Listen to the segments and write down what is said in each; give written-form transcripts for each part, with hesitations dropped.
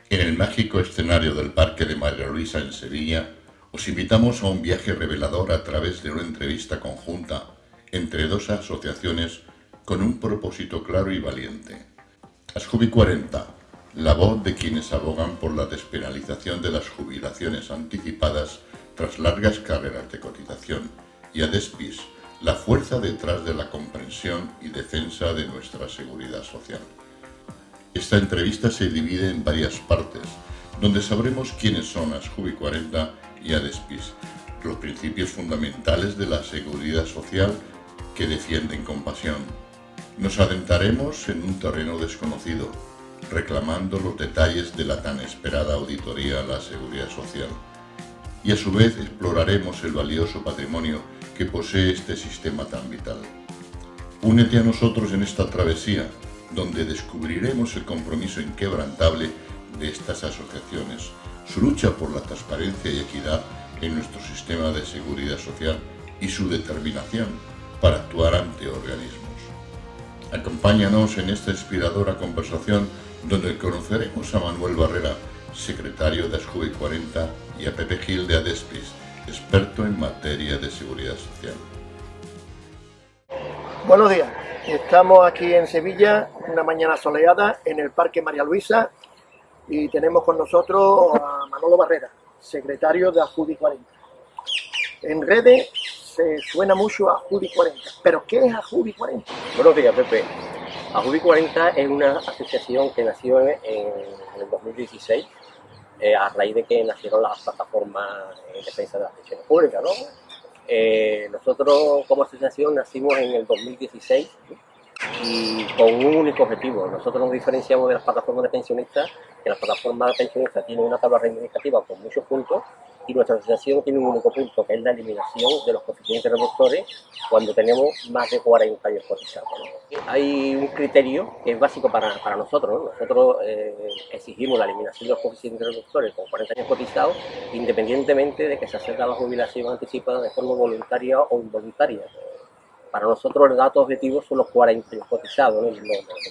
En el mágico escenario del Parque de María Luisa en Sevilla, os invitamos a un viaje revelador a través de una entrevista conjunta entre dos asociaciones con un propósito claro y valiente. Asjubi 40, la voz de quienes abogan por la despenalización de las jubilaciones anticipadas tras largas carreras de cotización, y Adespis, la fuerza detrás de la comprensión y defensa de nuestra seguridad social. Esta entrevista se divide en varias partes, donde sabremos quiénes son Asjubi 40 y Adespis, los principios fundamentales de la seguridad social que defienden con pasión. Nos adentraremos en un terreno desconocido, reclamando los detalles de la tan esperada auditoría a la seguridad social. Y a su vez exploraremos el valioso patrimonio que posee este sistema tan vital. Únete a nosotros en esta travesía, donde descubriremos el compromiso inquebrantable de estas asociaciones, su lucha por la transparencia y equidad en nuestro sistema de seguridad social y su determinación para actuar ante organismos. Acompáñanos en esta inspiradora conversación donde conoceremos a Manuel Barrera, secretario de Asjubi 40, y a Pepe Gil de Adespis, experto en materia de seguridad social. Buenos días, estamos aquí en Sevilla, una mañana soleada en el Parque María Luisa y tenemos con nosotros a Manolo Barrera, secretario de Asjubi 40. En redes se suena mucho a Asjubi 40, pero ¿qué es Asjubi 40? Buenos días, Pepe. Asjubi 40 es una asociación que nació en el 2016 a raíz de que nacieron las plataformas en defensa de las pensiones públicas, ¿no? Nosotros como asociación nacimos en el 2016 y con un único objetivo. Nosotros nos diferenciamos de las plataformas de pensionistas, que las plataformas de pensionistas tienen una tabla reivindicativa con muchos puntos y nuestra asociación tiene un único punto, que es la eliminación de los coeficientes reductores cuando tenemos más de 40 años cotizados, ¿no? Hay un criterio que es básico para nosotros, ¿no? Nosotros exigimos la eliminación de los coeficientes reductores con 40 años cotizados, independientemente de que se acerque a la jubilación anticipada de forma voluntaria o involuntaria. Para nosotros el dato objetivo son los 40 años cotizados, ¿no? Es lo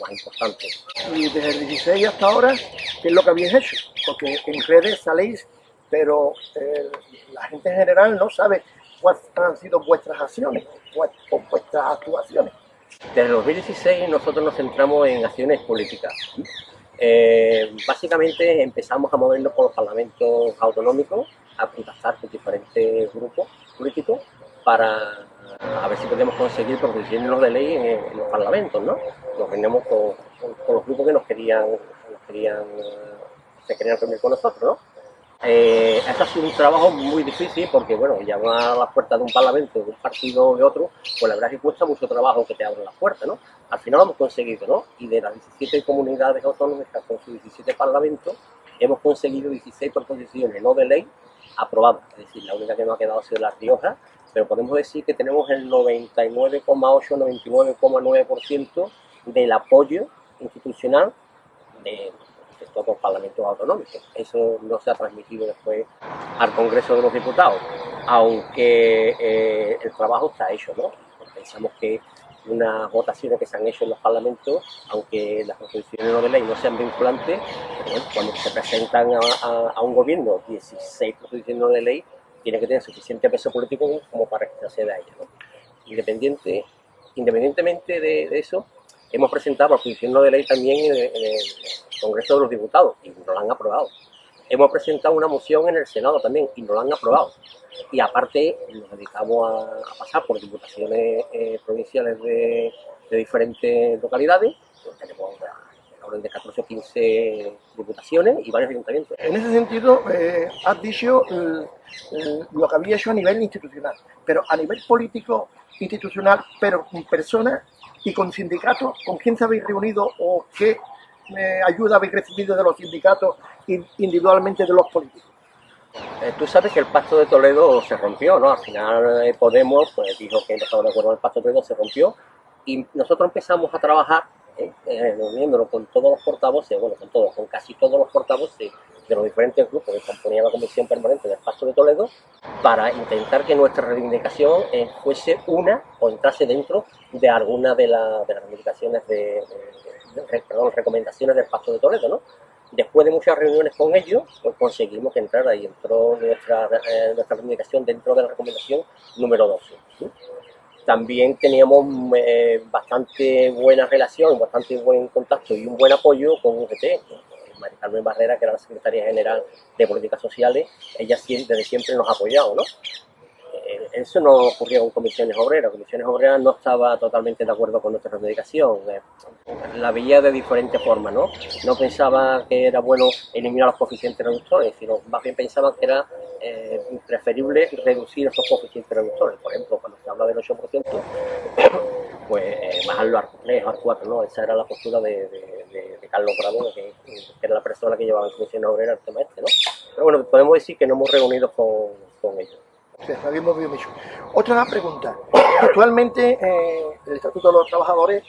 más importante. Y desde el 16 hasta ahora, ¿qué es lo que habéis hecho? Porque en redes saléis, pero la gente en general no sabe cuáles han sido vuestras acciones o vuestras actuaciones. Desde el 2016 nosotros nos centramos en acciones políticas. Básicamente empezamos a movernos por los parlamentos autonómicos, a contactar con diferentes grupos políticos para a ver si podíamos conseguir proposiciones de ley en los parlamentos, ¿no? Nos reunimos con los grupos que se querían reunir con nosotros, ¿no? Este ha sido un trabajo muy difícil porque, bueno, llamar a las puertas de un parlamento, de un partido o de otro, pues la verdad es que cuesta mucho trabajo que te abran las puertas, ¿no? Al final lo hemos conseguido, ¿no? Y de las 17 comunidades autónomas con sus 17 parlamentos, hemos conseguido 16 proposiciones no de ley aprobadas. Es decir, la única que nos ha quedado ha sido La Rioja, pero podemos decir que tenemos el 99,8-99,9% del apoyo institucional de todos los parlamentos autonómicos. Eso no se ha transmitido después al Congreso de los Diputados, aunque el trabajo está hecho, ¿no? Pensamos que unas votaciones que se han hecho en los parlamentos, aunque las proposiciones de ley no sean vinculantes, bueno, cuando se presentan a un gobierno 16 proposiciones de ley, tiene que tener suficiente peso político como para que se acceda a ella, ¿no? Independientemente de eso, hemos presentado proposiciones de ley también en el Congreso de los Diputados y nos la han aprobado. Hemos presentado una moción en el Senado también y nos la han aprobado. Y aparte nos dedicamos a pasar por diputaciones provinciales de diferentes localidades. Tenemos la orden de 14 o 15 diputaciones y varios ayuntamientos. En ese sentido, has dicho lo que había hecho a nivel institucional, pero a nivel político, institucional, pero con personas y con sindicatos, ¿con quién se habéis reunido o qué ayuda habéis recibido de los sindicatos individualmente de los políticos? Tú sabes que el Pacto de Toledo se rompió, ¿no? Al final Podemos pues, dijo que no estaba de acuerdo con el Pacto de Toledo, se rompió y nosotros empezamos a trabajar reuniéndonos con todos los portavoces, bueno, con casi todos los portavoces de los diferentes grupos que componían la Comisión Permanente del Pacto de Toledo para intentar que nuestra reivindicación fuese una o entrase dentro de alguna de las reivindicaciones recomendaciones del Pacto de Toledo, ¿no? Después de muchas reuniones con ellos, pues conseguimos que entrara y entró nuestra reivindicación dentro de la recomendación número 12. ¿Sí? También teníamos bastante buena relación, bastante buen contacto y un buen apoyo con UGT. María Carmen Barrera, que era la secretaria general de Políticas Sociales, ella desde siempre nos ha apoyado, ¿no? Eso no ocurría con Comisiones Obreras. Comisiones Obreras no estaba totalmente de acuerdo con nuestra reivindicación. La veía de diferentes formas, ¿no? No pensaba que era bueno eliminar los coeficientes reductores, sino más bien pensaba que era preferible reducir esos coeficientes reductores. Por ejemplo, cuando se habla del 8%, pues bajarlo al 3 o al 4, ¿no? Esa era la postura de Carlos Bravo, que era la persona que llevaba en Comisiones Obreras el tema este, ¿no? Pero bueno, podemos decir que no hemos reunido con ellos. Sí, lo habíamos visto mucho. Otra pregunta. Actualmente el Estatuto de los Trabajadores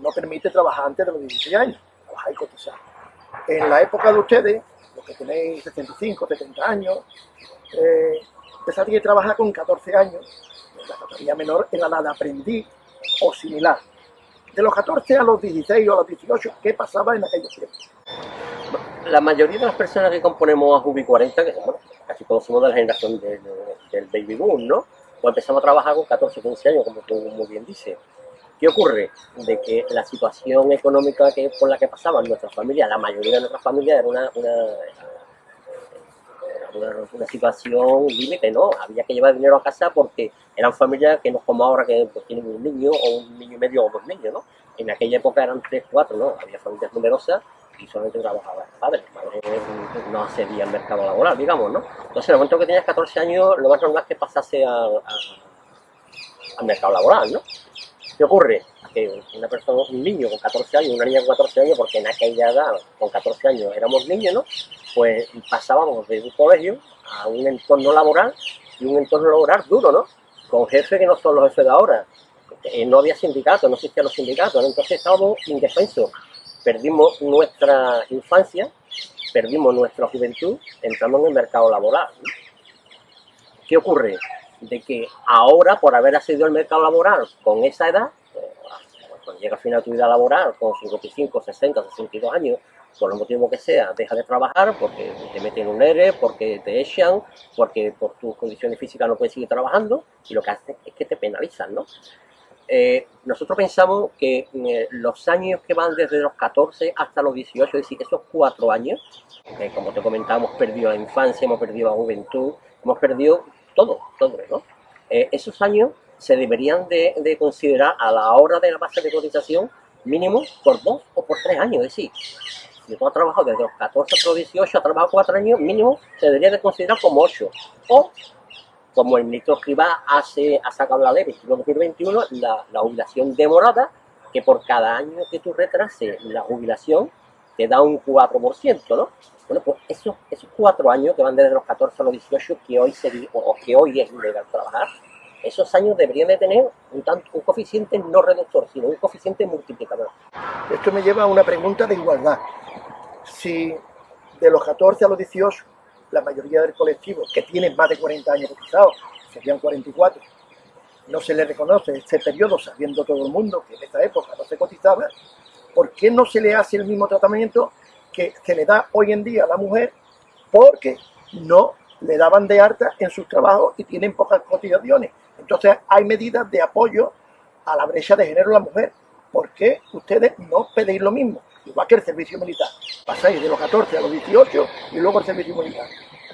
no permite trabajar antes de los 16 años, trabajar y cotizar. En la época de ustedes, los que tenéis 65, 70 años, empezaste a trabajar con 14 años. La categoría menor era la de aprendiz o similar. De los 14 a los 16 o a los 18, ¿qué pasaba en aquellos tiempos? La mayoría de las personas que componemos a Jubi 40, que bueno, casi todos somos de la generación del baby boom, ¿no? Pues empezamos a trabajar con 14 o 15 años, como tú muy bien dices. ¿Qué ocurre? De que la situación económica por la que pasaban nuestras familias, la mayoría de nuestras familias, era una situación límite, ¿no? Había que llevar dinero a casa porque eran familias que no como ahora que pues, tienen un niño o un niño y medio o dos niños, ¿no? En aquella época eran 3, 4, ¿no? Había familias numerosas y solamente trabajaban padres. Madre no accedía al mercado laboral, digamos, ¿no? Entonces, en el momento que tenías 14 años, lo más normal es que pasase al mercado laboral, ¿no? ¿Qué ocurre? Que una persona, un niño con 14 años, una niña con 14 años, porque en aquella edad, con 14 años, éramos niños, ¿no? Pues pasábamos de un colegio a un entorno laboral, y un entorno laboral duro, ¿no? Con jefes que no son los jefes de ahora. No había sindicatos, no existían los sindicatos, ¿no? Entonces estábamos indefensos. Perdimos nuestra infancia, perdimos nuestra juventud, entramos en el mercado laboral, ¿no? ¿Qué ocurre? De que ahora, por haber accedido al mercado laboral con esa edad, cuando llega a final de tu vida laboral, con 55, 60, 62 años, por el motivo que sea, dejas de trabajar porque te meten en un ERE, porque te echan, porque por tus condiciones físicas no puedes seguir trabajando, y lo que hacen es que te penalizan, ¿no? Nosotros pensamos que los años que van desde los 14 hasta los 18, es decir, esos 4 años, como te comentaba, hemos perdido la infancia, hemos perdido la juventud, hemos perdido todo, ¿no? Esos años se deberían de considerar a la hora de la base de cotización mínimo por 2 o por 3 años, es decir, si tú has trabajado desde los 14 hasta los 18, has trabajado 4 años, mínimo se debería de considerar como 8, o como el ministro Escrivá ha sacado la ley 2021, la jubilación demorada, que por cada año que tú retrases la jubilación te da un 4%, ¿no? Bueno, pues esos 4 años que van desde los 14 a los 18, que hoy es ilegal trabajar, esos años deberían de tener un coeficiente no reductor, sino un coeficiente multiplicador. Esto me lleva a una pregunta de igualdad. Si de los 14 a los 18, la mayoría del colectivo que tiene más de 40 años cotizados, serían 44, no se le reconoce este periodo, sabiendo todo el mundo que en esta época no se cotizaba, ¿por qué no se le hace el mismo tratamiento que se le da hoy en día a la mujer? Porque no le daban de alta en sus trabajos y tienen pocas cotizaciones. Entonces hay medidas de apoyo a la brecha de género de la mujer. ¿Por qué ustedes no pedís lo mismo? Igual que el servicio militar. Pasáis de los 14 a los 18 y luego el servicio militar.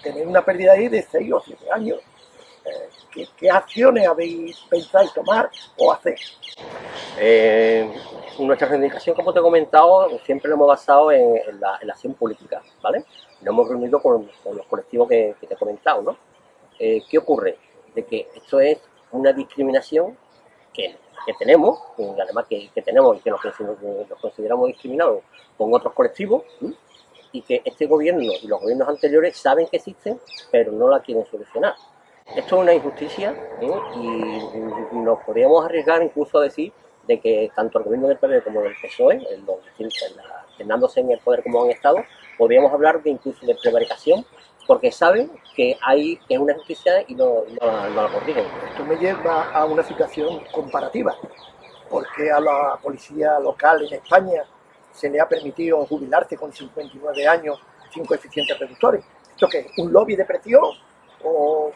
Tenéis una pérdida ahí de 6 o 7 años. ¿Qué acciones habéis pensado tomar o hacer? Nuestra reivindicación, como te he comentado, siempre lo hemos basado en la acción política, ¿vale? Nos hemos reunido con los colectivos que te he comentado, ¿no? ¿Qué ocurre? De que esto es una discriminación que tenemos, y además que tenemos y que nos consideramos discriminados con otros colectivos, ¿sí? Y que este gobierno y los gobiernos anteriores saben que existen, pero no la quieren solucionar. Esto es una injusticia, ¿eh? Y nos podríamos arriesgar incluso a decir de que tanto el gobierno del PP como del PSOE, quedándose en el poder como han estado, podríamos hablar de incluso de prevaricación, porque saben que es una injusticia y no la corrigen. Esto me lleva a una situación comparativa, porque a la policía local en España se le ha permitido jubilarse con 59 años sin coeficientes reductores. ¿Esto qué es? ¿Un lobby de presión o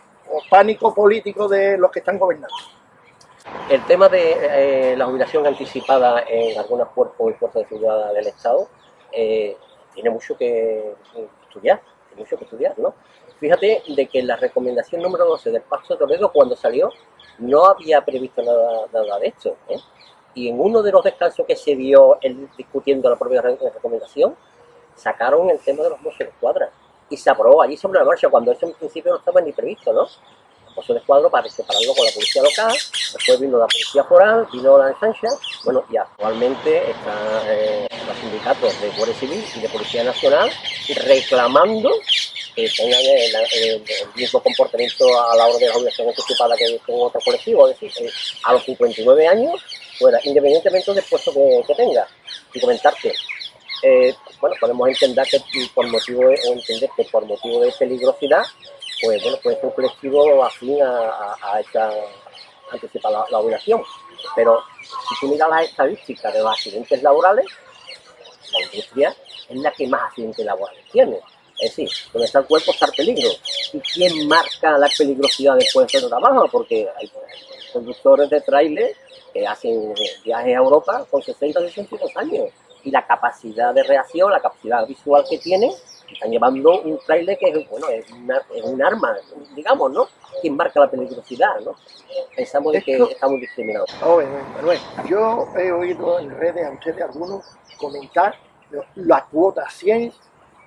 pánico político de los que están gobernando? El tema de la jubilación anticipada en algunos cuerpos y fuerzas de seguridad del Estado tiene mucho que estudiar, ¿no? Fíjate de que la recomendación número 12 del Pacto de Toledo, cuando salió, no había previsto nada de esto, ¿eh? Y en uno de los descansos que se vio discutiendo la propia recomendación, sacaron el tema de los mozos de escuadra y se aprobó allí sobre la marcha, cuando eso en principio no estaba ni previsto, ¿no? Mozos de escuadra para separarlo con la policía local, después vino la policía foral, vino la defensa, bueno, y actualmente están los sindicatos de Guardia Civil y de Policía Nacional reclamando que tengan el mismo comportamiento a la hora de la jubilación anticipada que con otro colectivo, es decir, a los 59 años, fuera, independientemente del puesto que tenga. Y comentarte, bueno, podemos entender que por motivo de peligrosidad, pues bueno, puede ser un colectivo afín a esta anticipada la jubilación. Pero si tú miras las estadísticas de los accidentes laborales, la industria es la que más accidentes laborales tiene. Es decir, donde está el cuerpo está el peligro. ¿Y quién marca la peligrosidad después de trabajo? Porque hay conductores de tráiler que hacen viajes a Europa con 60 o 62 años. Y la capacidad de reacción, la capacidad visual que tienen, están llevando un tráiler que es un arma, digamos, ¿no? ¿Quién marca la peligrosidad, no? Pensamos de que estamos discriminados. Manuel, yo he oído en redes a ustedes algunos comentar la cuota 100,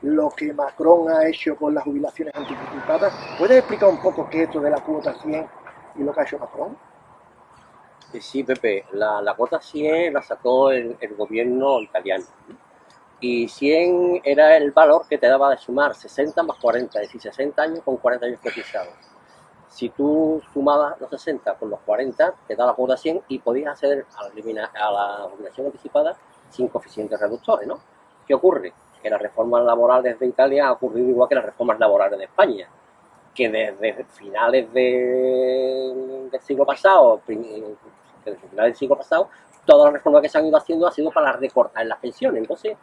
lo que Macron ha hecho con las jubilaciones anticipadas. ¿Puedes explicar un poco qué es esto de la cuota 100 y lo que ha hecho Macron? Sí, Pepe, la cuota 100 la sacó el gobierno italiano. Y 100 era el valor que te daba de sumar 60 más 40, es decir, 60 años con 40 años cotizados. Si tú sumabas los 60 con los 40, te da la cuota 100 y podías acceder a la jubilación anticipada sin coeficientes reductores, ¿no? ¿Qué ocurre? Que las reformas laborales de Italia han ocurrido igual que las reformas laborales de España, que desde finales del siglo pasado, todas las reformas que se han ido haciendo ha sido para recortar las pensiones. Entonces,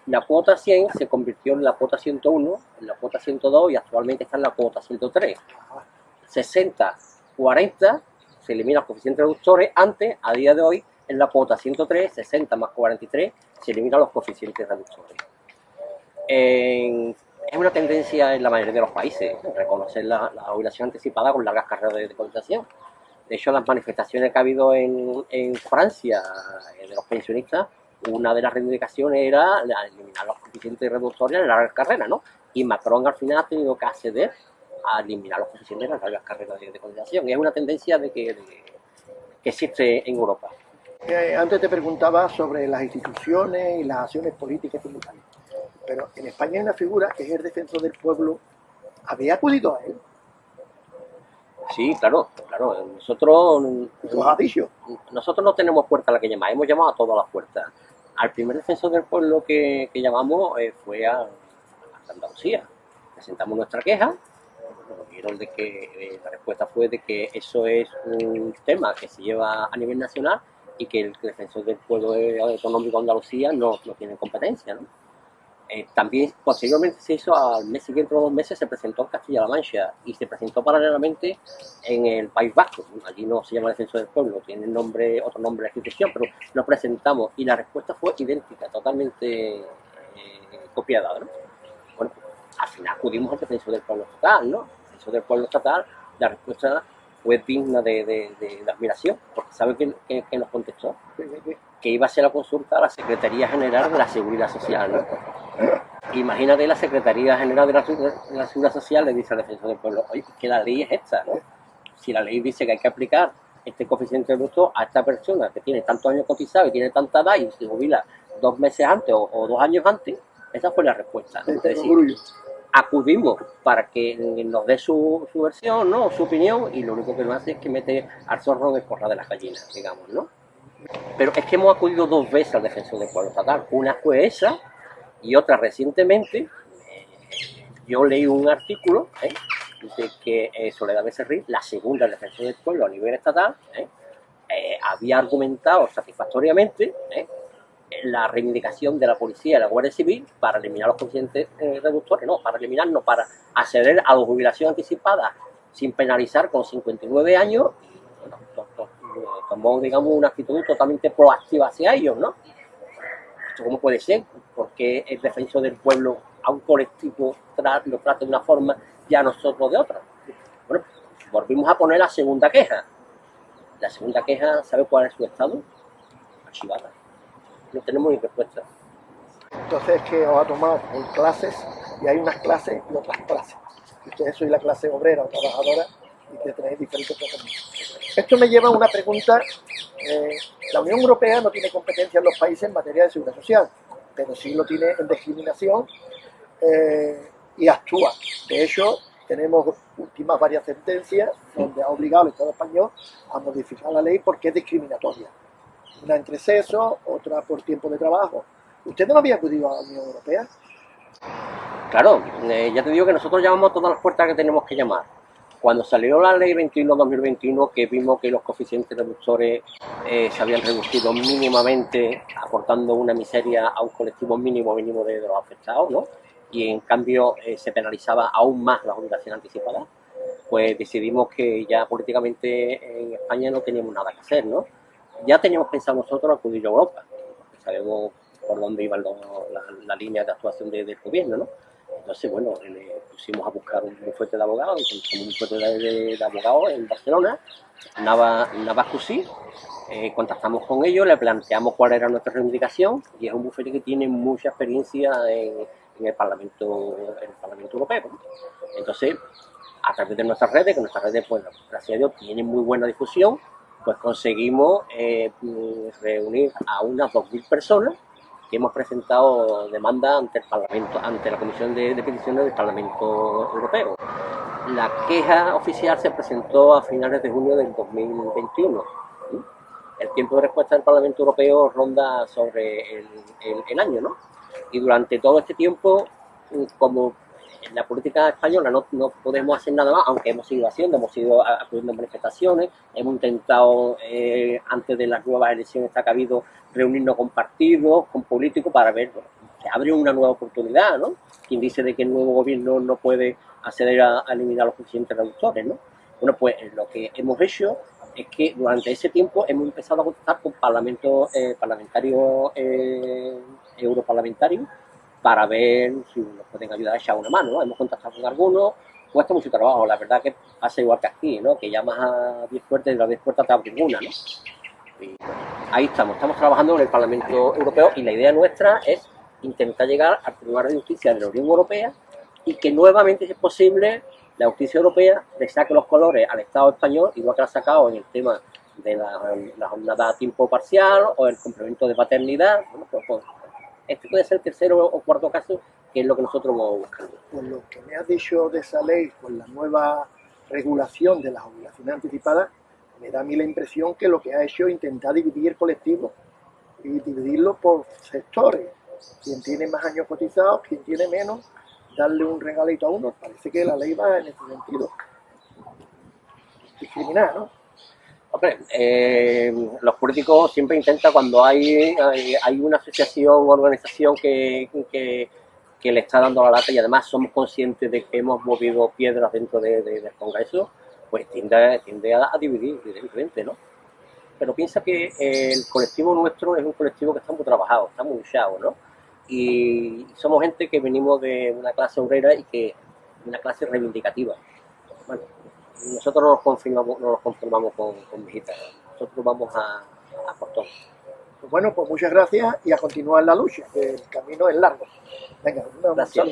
la cuota 100 se convirtió en la cuota 101, en la cuota 102 y actualmente está en la cuota 103. 60, 40, se eliminan los coeficientes reductores. Antes, a día de hoy, en la cuota 103, 60 más 43, se eliminan los coeficientes reductores. Es una tendencia en la mayoría de los países reconocer la jubilación anticipada con largas carreras de cotización. De hecho, las manifestaciones que ha habido en Francia de los pensionistas, una de las reivindicaciones era eliminar los coeficientes reductores en las largas carreras, ¿no? Y Macron al final ha tenido que acceder a eliminar los coeficientes en las largas carreras de cotización. Y es una tendencia que existe en Europa. Antes te preguntaba sobre las instituciones y las acciones políticas y militares. Pero en España hay una figura que es el defensor del pueblo. ¿Había acudido a él? Sí, claro. Nosotros ¿Lo has dicho? Nosotros no tenemos puerta a la que llamar, hemos llamado a todas las puertas. Al primer defensor del pueblo que llamamos fue a Andalucía. Presentamos nuestra queja, nos vieron de que la respuesta fue de que eso es un tema que se lleva a nivel nacional y que el defensor del pueblo autonómico de Andalucía no tiene competencia, ¿no? También posteriormente se hizo, al mes siguiente o 2 meses, se presentó en Castilla-La Mancha y se presentó paralelamente en el País Vasco. Allí no se llama Defensor del Pueblo, tiene otro nombre de institución, pero lo presentamos y la respuesta fue idéntica, totalmente copiada, ¿no? Bueno, al final acudimos al Defensor del Pueblo Estatal, ¿no? El Defensor del Pueblo Estatal, la respuesta fue digna de admiración, porque ¿sabe qué nos contestó? Que iba a hacer la consulta a la Secretaría General de la Seguridad Social, ¿no? Imagínate, la Secretaría General de la Seguridad Social le dice al Defensor del Pueblo, oye, que la ley es esta, ¿no? Si la ley dice que hay que aplicar este coeficiente bruto a esta persona que tiene tantos años cotizados y tiene tanta edad y se jubila 2 meses antes o 2 años antes, esa fue la respuesta, ¿no? Es decir, acudimos para que nos dé su versión, ¿no? Su opinión, y lo único que nos hace es que mete al zorro en el corral de las gallinas, digamos, ¿no? Pero es que hemos acudido 2 veces al Defensor del Pueblo Estatal. Una fue esa y otra recientemente. Yo leí un artículo de que Soledad Becerril, la segunda Defensor del Pueblo a nivel estatal, había argumentado satisfactoriamente la reivindicación de la policía y la Guardia Civil para eliminar los coeficientes reductores, no, para acceder a la jubilación anticipada sin penalizar con 59 años. Bueno, tomó, digamos, una actitud totalmente proactiva hacia ellos, ¿no? ¿Esto cómo puede ser? Porque el defensor del pueblo a un colectivo lo trata de una forma y a nosotros de otra. Bueno, volvimos a poner la segunda queja. La segunda queja, ¿sabe cuál es su estado? Archivada. No tenemos ni respuesta. Entonces, que os ha tomado por clases, y hay unas clases y otras clases. Ustedes sois la clase obrera o trabajadora y que tenéis diferentes tratamientos. Esto me lleva a una pregunta. La Unión Europea no tiene competencia en los países en materia de seguridad social, pero sí lo tiene en discriminación y actúa. De hecho, tenemos últimas varias sentencias donde ha obligado al Estado español a modificar la ley porque es discriminatoria. Una entre sexos, otra por tiempo de trabajo. ¿Usted no había acudido a la Unión Europea? Claro, ya te digo que nosotros llamamos a todas las puertas que tenemos que llamar. Cuando salió la ley 21-2021, que vimos que los coeficientes reductores se habían reducido mínimamente, aportando una miseria a un colectivo mínimo de los afectados, ¿no? Y en cambio se penalizaba aún más la jubilación anticipada, pues decidimos que ya políticamente en España no teníamos nada que hacer, ¿no? Ya teníamos pensado nosotros acudir a Europa, porque sabemos por dónde iban la línea de actuación del gobierno, ¿no? Entonces, bueno, le pusimos a buscar un bufete de abogados, encontramos un bufete de abogados en Barcelona, Navascusi, contactamos con ellos, le planteamos cuál era nuestra reivindicación, y es un bufete que tiene mucha experiencia en el Parlamento Europeo, ¿no? Entonces, a través de nuestras redes, que nuestras redes, pues, gracias a Dios, tienen muy buena difusión, pues conseguimos reunir a unas 2.000 personas que hemos presentado demanda ante el Parlamento, ante la Comisión de Peticiones del Parlamento Europeo. La queja oficial se presentó a finales de junio del 2021. El tiempo de respuesta del Parlamento Europeo ronda sobre el año, ¿no? Y durante todo este tiempo, como en la política española no podemos hacer nada más, aunque hemos ido acudiendo a manifestaciones, hemos intentado antes de las nuevas elecciones que ha habido reunirnos con partidos, con políticos para ver, bueno, que abre una nueva oportunidad, ¿no? Quien dice de que el nuevo gobierno no puede acceder a eliminar los coeficientes reductores, ¿no? Bueno, pues lo que hemos hecho es que durante ese tiempo hemos empezado a contactar con parlamentarios europarlamentarios para ver si nos pueden ayudar a echar una mano, ¿no? Hemos contactado con algunos, cuesta mucho trabajo, la verdad que pasa igual que aquí, ¿no? Que llamas a 10 puertas y de las 10 puertas te abren una, ¿no? Y ahí estamos trabajando en el Parlamento Europeo y la idea nuestra es intentar llegar al Tribunal de Justicia de la Unión Europea y que nuevamente, si es posible, la justicia europea le saque los colores al Estado español, igual que lo ha sacado en el tema de la jornada a tiempo parcial o el complemento de paternidad. Bueno, pues, este puede ser el tercero o cuarto caso, que es lo que nosotros vamos buscando. Por lo que me has dicho de esa ley, con la nueva regulación de las jubilaciones anticipadas, me da a mí la impresión que lo que ha hecho es intentar dividir colectivos y dividirlo por sectores. Quien tiene más años cotizados, quien tiene menos, darle un regalito a uno. Parece que la ley va en ese sentido. Discriminar, ¿no? Hombre, los políticos siempre intentan, cuando hay una asociación o organización que le está dando la lata, y además somos conscientes de que hemos movido piedras dentro del Congreso, pues tiende a dividir, evidentemente, ¿no? Pero piensa que el colectivo nuestro es un colectivo que está muy trabajado, está muy luchado, ¿no? Y somos gente que venimos de una clase obrera y que una clase reivindicativa. Bueno, nosotros no nos conformamos con visitas, nosotros vamos a por todo. Pues bueno, pues muchas gracias y a continuar la lucha, que el camino es largo. Venga, Gracias.